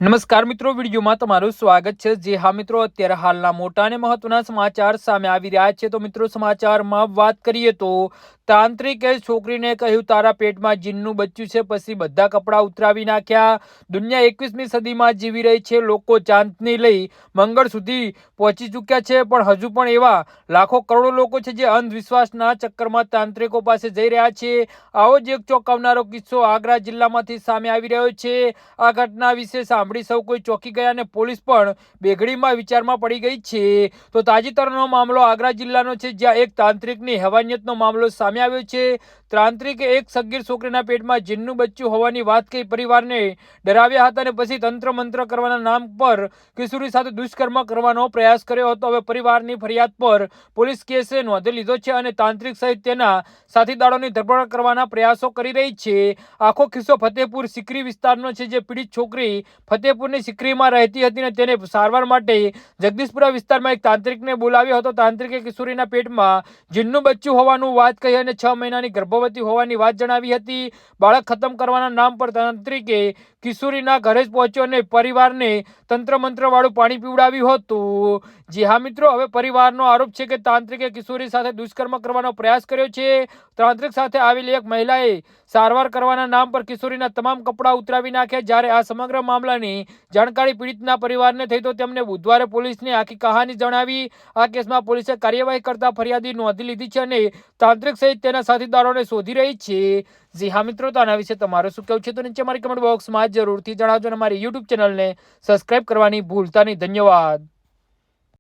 નમસ્કાર મિત્રો, વિડીયોમાં તમારું સ્વાગત છે। જે હા મિત્રો, અત્યારે હાલના મોટા અને મહત્વના સમાચાર સામે આવી રહ્યા છે। તો મિત્રો, સમાચારમાં વાત કરીએ તો તાંત્રિકે છોકરીને કહ્યું, તારા પેટમાં જીનનું બચ્ચું છે, પછી બધા કપડાં ઉતરાવી નાખ્યા। દુનિયા 21મી સદીમાં જીવી રહી છે। લોકો ચાંદની લઈ મંગળ સુધી પહોંચી ચૂક્યા છે, પણ હજુ પણ એવા લાખો કરોડો લોકો છે જે અંધવિશ્વાસના ચક્કરમાં તાંત્રિકો પાસે જઈ રહ્યા છે। આવો જ એક ચોંકાવનારો કિસ્સો આગ્રા જિલ્લામાંથી સામે આવી રહ્યો છે। આ ઘટના વિશે સાંભળી સૌ કોઈ ચોંકી ગયા અને પોલીસ પણ બેઘડીમાં વિચારમાં પડી ગઈ છે। તો તાજેતરનો મામલો આગ્રા જિલ્લાનો છે, જ્યાં એક તાંત્રિકની હેવાનિયતનો મામલો સામે આવ્યો છે। તાંત્રિકે એક સગીર છોકરીના પેટમાં જીનનું બચ્ચું હોવાની વાત કહી પરિવારને ડરાવ્યા હતા અને પછી તંત્ર મંત્ર કરવાના નામ પર કિશોરી સાથે દુષ્કર્મ કરવાનો પ્રયાસ કર્યો હતો। હવે પરિવારની ફરિયાદ પર પોલીસ કેસ નોંધી લીધો છે અને તાંત્રિક સહિત તેના સાથીદારોની ધરપકડ કરવાના પ્રયાસો કરી રહી છે। આખો કિસ્સો ફતેપુર સિકરી વિસ્તારનો છે, જે પીડિત છોકરી ફતેપુરની સિકરીમાં રહેતી હતી અને તેને સારવાર માટે જગદીશપુરા વિસ્તારમાં એક તાંત્રિકને બોલાવ્યો હતો। તાંત્રિકે કિશોરીના પેટમાં જીનનું બચ્ચું હોવાનું વાત કહી અને 6 મહિનાની ગર્ભવતી હોવાની વાત જણાવી હતી। બાળક ખતમ કરવાના નામ પર તાંત્રિકે કિશોરીના ઘરે જ પહોંચ્યો અને પરિવારને તંત્ર મંત્ર વાળું પાણી પીવડાવ્યું હતું। જી હા મિત્રો, હવે પરિવારનો આરોપ છે કે તાંત્રિકે કિશોરી સાથે દુષ્કર્મ કરવાનો પ્રયાસ કર્યો છે। તાંત્રિક સાથે આવેલી એક મહિલાએ સારવાર કરવાના નામ પર કિશોરીના તમામ કપડાં ઉતરાવી નાખ્યા। જ્યારે આ સમગ્ર મામલાની જાણકારી પીડિતના પરિવારને થઈ તો તેમણે બુધવારે પોલીસને આખી કહાની જણાવી। આ કેસમાં પોલીસે કાર્યવાહી કરતા ફરિયાદી નોંધી લીધી છે અને તાંત્રિક સહિત તેના સાથીદારોને શોધી રહી છે। જી હા મિત્રો, તો આના વિશે તમારું શું કહેવું છે તો નીચે મારી કમેન્ટ બોક્સમાં જરૂરથી જણાવજો અને મારી યુટ્યુબ ચેનલને સબસ્ક્રાઇબ કરવાની ભૂલતા નહીં। ધન્યવાદ।